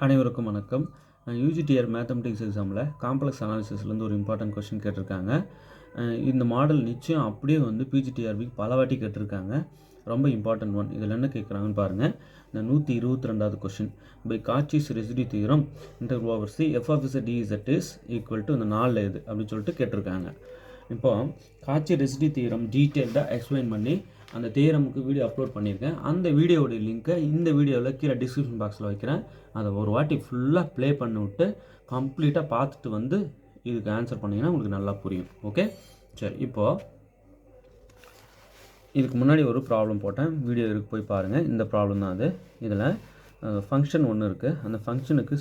அனைவருக்கும் வணக்கம். யூஜிடிஆர் மேத்தமெட்டிக்ஸ் எக்ஸாமில் காம்ப்ளெக்ஸ் அனாலிசிஸ்லேருந்து ஒரு இம்பார்ட்டன்ட் கொஸ்டின் கேட்டிருக்காங்க. இந்த மாடல் நிச்சயம் அப்படியே வந்து பிஜிடிஆர்பிக்கு பல வாட்டி கேட்டிருக்காங்க. ரொம்ப இம்பார்ட்டன்ட் ஒன். இதில் என்ன கேட்குறாங்கன்னு பாருங்கள். இந்த 122வது question by Cauchy's residue theorem integral over C F of is டிஇசட் is equal to இந்த 4 இது அப்படின்னு சொல்லிட்டு கேட்டிருக்காங்க. இப்போ காச்சி ரெசிடியூ தியரம் டீட்டெயில்டாக எக்ஸ்பிளைன் பண்ணி அந்த தியரமுக்கு வீடியோ அப்லோட் பண்ணியிருக்கேன். அந்த வீடியோவோடைய லிங்க்கை இந்த வீடியோவில் கீழே டிஸ்கிரிப்ஷன் பாக்ஸில் வைக்கிறேன். அதை ஒரு வாட்டி ஃபுல்லாக ப்ளே பண்ணி விட்டு கம்ப்ளீட்டாக பார்த்துட்டு வந்து இதுக்கு ஆன்சர் பண்ணிங்கன்னா உங்களுக்கு நல்லா புரியும். ஓகே, சரி. இப்போது இதுக்கு முன்னாடி ஒரு ப்ராப்ளம் போட்டேன், வீடியோ இருக்கு, போய் பாருங்கள். இந்த ப்ராப்ளம் தான் அது. இதில் ஃபங்க்ஷன் ஒன்று இருக்குது. அந்த ஃபங்க்ஷனுக்கு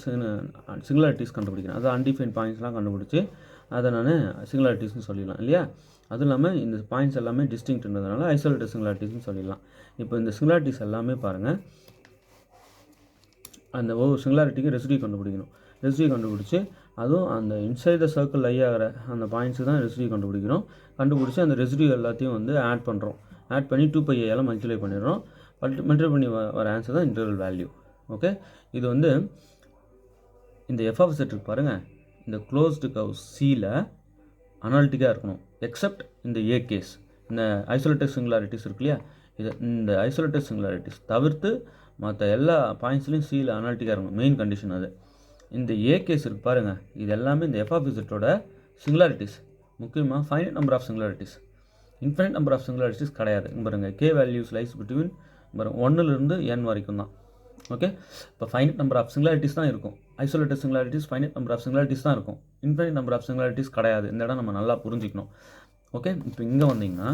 சிங்குலாரிட்டிஸ் கண்டுபிடிக்கிறேன். அது அன்டிஃபைன் பாயிண்ட்ஸ்லாம் கண்டுபிடிச்சி அதை நான் சிங்குலாரிட்டிஸ்னு சொல்லிடலாம் இல்லையா. அதுவும் இல்லாமல் இந்த பாயிண்ட்ஸ் எல்லாமே டிஸ்டிங்க்ட்ன்றதுனால ஐசோலேட்டட் சிங்குலாரிட்டிஸ்னு சொல்லிடலாம். இப்போ இந்த சிங்குலாரிட்டிஸ் எல்லாமே பாருங்கள். அந்த ஒவ்வொரு சிங்குலாரிட்டிக்கு ரெசிடியூ கண்டுபிடிக்கணும். ரெசிடியூ கண்டுபிடிச்சி அதுவும் அந்த இன்சைட் த சர்க்கிள் லை ஆகிற அந்த பாயிண்ட்ஸு தான் ரெசிடியூ கண்டுபிடிக்கிறோம். கண்டுபிடிச்சி அந்த ரெசிடியூ எல்லாத்தையும் வந்து ஆட் பண்ணுறோம். ஆட் பண்ணி 2π மல்டிப்ளை பண்ணிடுறோம். மல்டிப்ளை பண்ணி வர ஆன்சர் தான் இன்டர்வல் வேல்யூ. ஓகே, இது வந்து இந்த எஃப் ஆஃப் செட் இருக்கு பாருங்கள். இந்த க்ளோஸ்டு கர்வ் சியில் அனாலிட்டிக்காக இருக்கணும். எக்ஸப்ட் இந்த ஏ கேஸ், இந்த ஐசோலேட்டட் சிங்குலாரிட்டிஸ் இருக்கு இல்லையா, இந்த ஐசோலேட்டட் சிங்குலாரிட்டிஸ் தவிர்த்து மற்ற எல்லா பாயிண்ட்ஸ்லையும் சியில் அனாலிட்டிக்காக இருக்கணும். மெயின் கண்டிஷன் அது. இந்த ஏ கேஸ் இருக்குது பாருங்கள். இது எல்லாமே இந்த எஃப் ஆஃப் இசட்டோட சிங்குலாரிட்டிஸ். முக்கியமாக finite number of singularities. Infinite number of singularities கிடையாது. பாருங்கள், கே வேல்யூஸ் லைஸ் பிட்வீன் 1லேருந்து n வரைக்கும் தான். ஓகே, இப்போ ஃபைனைட் நம்பர் ஆஃப் சிங்குலாரிட்டிஸ் தான் இருக்கும். Isolated singularities finite number of singularities தான் இருக்கும். இன்ஃபைனைட் நம்பர் ஆஃப் சிங்குலாரிட்டிஸ் கிடையாது. இந்த இடம் நம்ம நல்லா புரிஞ்சிக்கணும். ஓகே, இப்போ இங்கே வந்தீங்கன்னா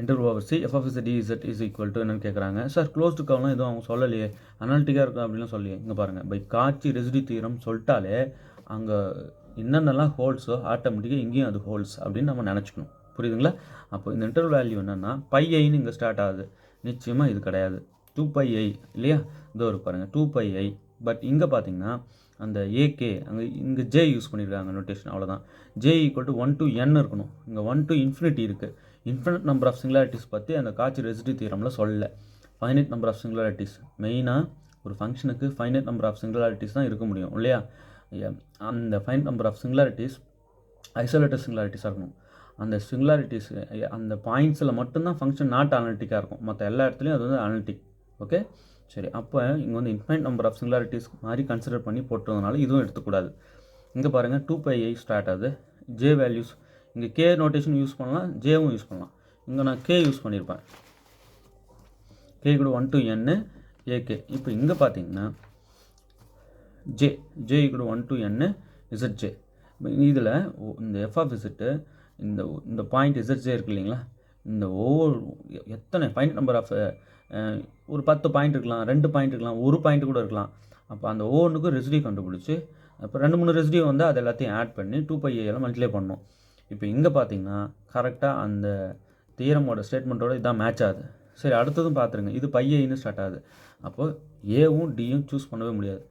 interval over C F of is டிஇசட் is equal to என்னன்னு கேட்குறாங்க. சார் க்ளோஸ்டு கர்வ்லாம் எதுவும் அவங்க சொல்லலையே, அனாலிட்டிக்காக இருக்கும் அப்படின்லாம் சொல்லியே. இங்கே பாருங்கள், பை காச்சி ரெசிடியூ தியரம் சொல்லிட்டாலே அங்கே என்னென்னலாம் ஹோல்ஸோ ஆட்டோமேட்டிக்காக இங்கேயும் அது ஹோல்ஸ் அப்படின்னு நம்ம நினச்சிக்கணும். புரியுதுங்களா? அப்போ இந்த இன்டர்வல் வேல்யூ என்னென்னா πiன்னு இங்கே ஸ்டார்ட் ஆகுது. நிச்சயமாக இது கிடையாது. 2πi இல்லையா, இதோ இருக்கு பாருங்கள் 2πi. பட் இங்கே பார்த்தீங்கன்னா அந்த ஏகே அங்கே இங்கே ஜே யூஸ் பண்ணியிருக்காங்க நோட்டேஷன், அவ்வளோதான். J equal to 1 to n இருக்கணும். இங்கே 1 to infinity இருக்குது. இன்ஃபினிட் நம்பர் ஆஃப் சிங்குலாரிட்டிஸ் பற்றி அந்த காச்சி ரெசிடியூ தியரமில் சொல்லலை. ஃபைனைட் நம்பர் ஆஃப் சிங்குலாரிட்டிஸ், மெயினாக ஒரு ஃபங்க்ஷனுக்கு ஃபைனைட் நம்பர் ஆஃப் சிங்குலாரிட்டிஸ் தான் இருக்க முடியும் இல்லையா. அந்த finite number of singularities isolated சிங்குலாரிட்டிஸாக இருக்கணும். அந்த சிங்குலாரிட்டிஸ் அந்த பாயிண்ட்ஸில் மட்டும்தான் ஃபங்க்ஷன் நாட் அனாலிட்டிக்காக இருக்கும். மற்ற எல்லா இடத்துலையும் அது வந்து அனாலிட்டிக். ஓகே, சரி. அப்போ இங்கே வந்து இன்ஃபைனைட் நம்பர் ஆஃப் சிங்குலாரிட்டிஸ் மாதிரி கன்சிடர் பண்ணி போட்டதுனால இதுவும் எடுத்துக்கூடாது. இங்கே பாருங்கள் 2πi ஸ்டார்ட் ஆகுது. ஜே வேல்யூஸ் இங்கே கே நோட்டேஷன் யூஸ் பண்ணலாம், ஜேவும் யூஸ் பண்ணலாம். இங்கே நான் கே யூஸ் பண்ணியிருப்பேன். கே கூட 1 to n ஏகே. இப்போ இங்கே பார்த்தீங்கன்னா ஜே கூட 1 to n இசட்ஜே. இதில் இந்த எஃப் ஆஃப் இசட்டு இந்த பாயிண்ட் இசட்ஜே இருக்கு இல்லைங்களா. இந்த ஒவ்வொரு எத்தனை ஃபைனைட் நம்பர் ஆஃப் ஒரு 10 பாயிண்ட் இருக்கலாம், 2 பாயிண்ட் இருக்கலாம், ஒரு பாயிண்ட் கூட இருக்கலாம். அப்போ அந்த ஒவ்வொன்றுக்கும் ரெசிடியூ கண்டுபிடிச்சி அப்போ 2-3 ரெசிடியூ வந்து அது எல்லாத்தையும் ஆட் பண்ணி 2πi மல்டிப்ளை பண்ணணும். இப்போ இங்கே பார்த்தீங்கன்னா கரெக்டாக அந்த தியரமோட ஸ்டேட்மெண்ட்டோட இதான் மேட்ச் ஆகுது. சரி, அடுத்ததும் பார்த்துருங்க. இது πiன்னு ஸ்டார்ட் ஆகுது. அப்போது ஏவும் டியும் சூஸ் பண்ணவே முடியாது.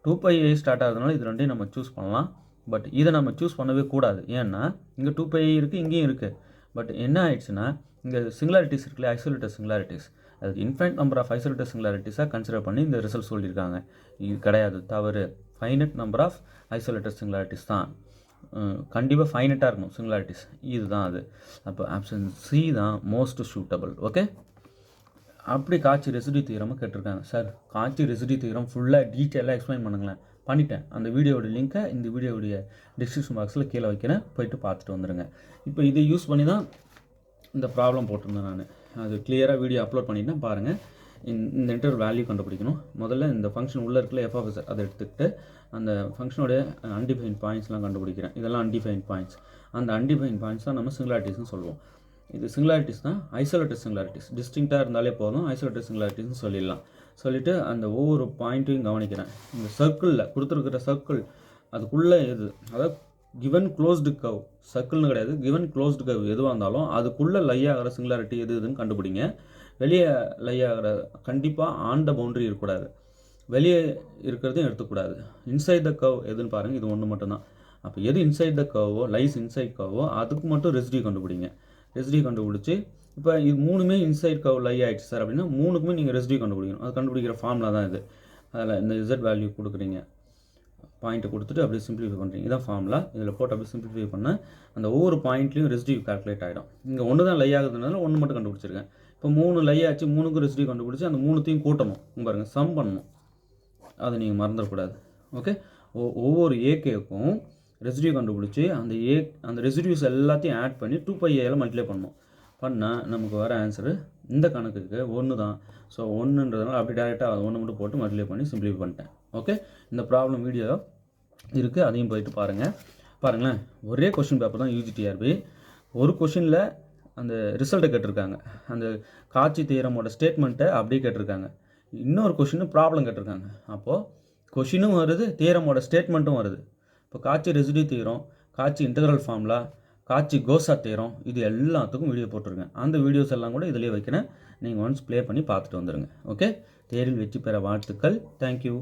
2πi ஸ்டார்ட் ஆகுதுனால இது ரெண்டையும் நம்ம சூஸ் பண்ணலாம். பட் இதை நம்ம சூஸ் பண்ணவே கூடாது. ஏன்னா இங்கே 2πi இருக்குது, இங்கேயும் இருக்குது. பட் என்ன ஆயிடுச்சுன்னா இங்கே சிங்குலாரிட்டிஸ் இருக்குல்ல, ஐசோலேட்டட் சிங்குலாரிட்டிஸ், அது இன்ஃபைனைட் நம்பர் ஆஃப் ஐசோலேட்டட் சிங்குலாரிட்டிஸாக கன்சிடர் பண்ணி இந்த ரிசல்ட் சொல்லியிருக்காங்க. இது கிடையாது, தவறு. Finite number of isolated singularities தான். கண்டிப்பாக ஃபைனட்டாக இருக்கணும் சிங்குலாரிட்டிஸ். இதுதான் அது. அப்போ ஆப்ஷன் சி தான் மோஸ்ட் சூட்டபிள். ஓகே, அப்படி காச்சி ரெசிடியூ தியரமாக கேட்டிருக்காங்க. சார் காச்சி ரெசிடியூ தியரம் ஃபுல்லாக டீட்டெயிலாக எக்ஸ்பிளைன் பண்ணுங்களேன். பண்ணிட்டேன். அந்த வீடியோட லிங்க்கை இந்த வீடியோடைய டிஸ்கிரிப்ஷன் பாக்ஸில் கீழே வைக்கிறேன், போய்ட்டு பார்த்துட்டு வந்துடுங்க. இப்போ இதை யூஸ் பண்ணி தான் இந்த ப்ராப்ளம் போட்டிருந்தேன் நான். அது கிளியராக வீடியோ அப்லோட் பண்ணிட்டேன் பாருங்கள். இந்த இன்டர்வல் வேல்யூ கண்டுபிடிக்கணும். முதல்ல இந்த ஃபங்க்ஷன் உள்ளே இருக்கல எஃப் ஆஃப் இஸ் அதை எடுத்துக்கிட்டு அந்த ஃபங்க்ஷனோடைய அன்டிஃபைன் பாயிண்ட்ஸ்லாம் கண்டுபிடிக்கிறேன். இதெல்லாம் அன்டிஃபைன் பாயிண்ட்ஸ். அந்த அன்டிஃபைன் பாயிண்ட்ஸ் தான் நம்ம சிங்குலாரிட்டிஸ்னு சொல்லுவோம். இது சிங்குலாரிட்டிஸ் தான் ஐசோலேட்டட் சிங்குலாரிட்டிஸ். டிஸ்டிங்க்டாக இருந்தாலே போதும், ஐசோலேட்டட் சிங்குலாரிட்டிஸ்னு சொல்லிடலாம். சொல்லிவிட்டு அந்த ஒவ்வொரு பாயிண்ட்டையும் கவனிக்கிறேன். இந்த சர்க்கிளில் கொடுத்துருக்கிற சர்க்கிள் அதுக்குள்ளே எது, அதாவது கிவன் க்ளோஸ்டு கர்வ், சர்க்கிள்னு கிடையாது, கிவன் க்ளோஸ்டு கர்வ் எதுவாக இருந்தாலும் அதுக்குள்ளே லை ஆகிற சிங்குலாரிட்டி எது இதுன்னு கண்டுபிடிங்க. வெளியே லை ஆகிற கண்டிப்பாக ஆன் த பவுண்டரி இருக்கக்கூடாது, வெளியே இருக்கிறதையும் எடுத்துக்கூடாது. இன்சைட் த கர்வ் எதுன்னு பாருங்கள், இது ஒன்று மட்டும்தான். அப்போ எது இன்சைட் த கர்வோ, லைஸ் இன்சைட் கர்வோ, அதுக்கு மட்டும் ரெசிடியூ கண்டுபிடிங்க. ரெசிடியூ கண்டுபிடிச்சி இப்போ இது மூணுமே இன்சைட் கர்வ் லை ஆகிடுச்சு சார் அப்படின்னா மூணுக்குமே நீங்கள் ரெசிடியூ கண்டுபிடிக்கணும். அது கண்டுபிடிக்கிற ஃபார்முலா தான் இது. அதில் இந்த இசட் வேல்யூ கொடுக்குறீங்க, பாயிண்ட்டை கொடுத்துட்டு அப்படியே சிம்பிளிஃபை பண்ணுறீங்க. இதான் ஃபார்முலா. இதில் போட்டு அப்படியே சிம்பிளிஃபை பண்ணால் அந்த ஒவ்வொரு பாயிண்ட்லையும் ரெசிடியூ கால்குலேட் ஆகிடும். இங்கே ஒன்று தான் லை ஆகுதுனால ஒன்று மட்டும் கண்டுபிடிச்சிருக்கேன். இப்போ 3 லை ஆச்சு, 3க்கும் ரெசிடியூ கண்டுபிடிச்சி அந்த 3த்தையும் கூட்டணும். பாருங்கள், சம் பண்ணணும். அதை நீங்கள் மறந்துடக்கூடாது. ஓகே, ஒவ்வொரு ஏகேக்கும் ரெசிடியூ கண்டுபிடிச்சி அந்த ரெசிடியூஸ் எல்லாத்தையும் ஆட் பண்ணி 2πaல மல்டிப்ளை பண்ணணும். பண்ணால் நமக்கு வர ஆன்சரு இந்த கணக்குக்கு 1 தான். ஸோ 1ன்றதுனால அப்படி டேரெக்டாக 1 மட்டும் போட்டு மல்டிப்ளை பண்ணி சிம்பிளிஃபை பண்ணிட்டேன். ஓகே, இந்த ப்ராப்ளம் வீடியோ இருக்குது, அதையும் போயிட்டு பாருங்களேன். ஒரே கொஷின் பேப்பர் தான் யூஜிடிஆர்பி. ஒரு கொஷினில் அந்த ரிசல்ட்டை கேட்டிருக்காங்க, அந்த காட்சி தியரமோட ஸ்டேட்மெண்ட்டை அப்படியே கேட்டிருக்காங்க. இன்னொரு கொஷின் ப்ராப்ளம் கேட்டிருக்காங்க. அப்போது கொஷினும் வருது, தியரமோட ஸ்டேட்மெண்ட்டும் வருது. இப்போ காட்சி ரெசிடியூ தியரம், காட்சி இன்டெக்ரல் ஃபார்முலா, காட்சி கோசா தியரம், இது எல்லாத்துக்கும் வீடியோ போட்டிருக்கேன். அந்த வீடியோஸ் எல்லாம் கூட இதிலே வைக்கிறேன். நீங்கள் ஒன்ஸ் ப்ளே பண்ணி பார்த்துட்டு வந்துடுங்க. ஓகே, தேர்வில் வெற்றி பெற வாழ்த்துக்கள். தேங்க்யூ.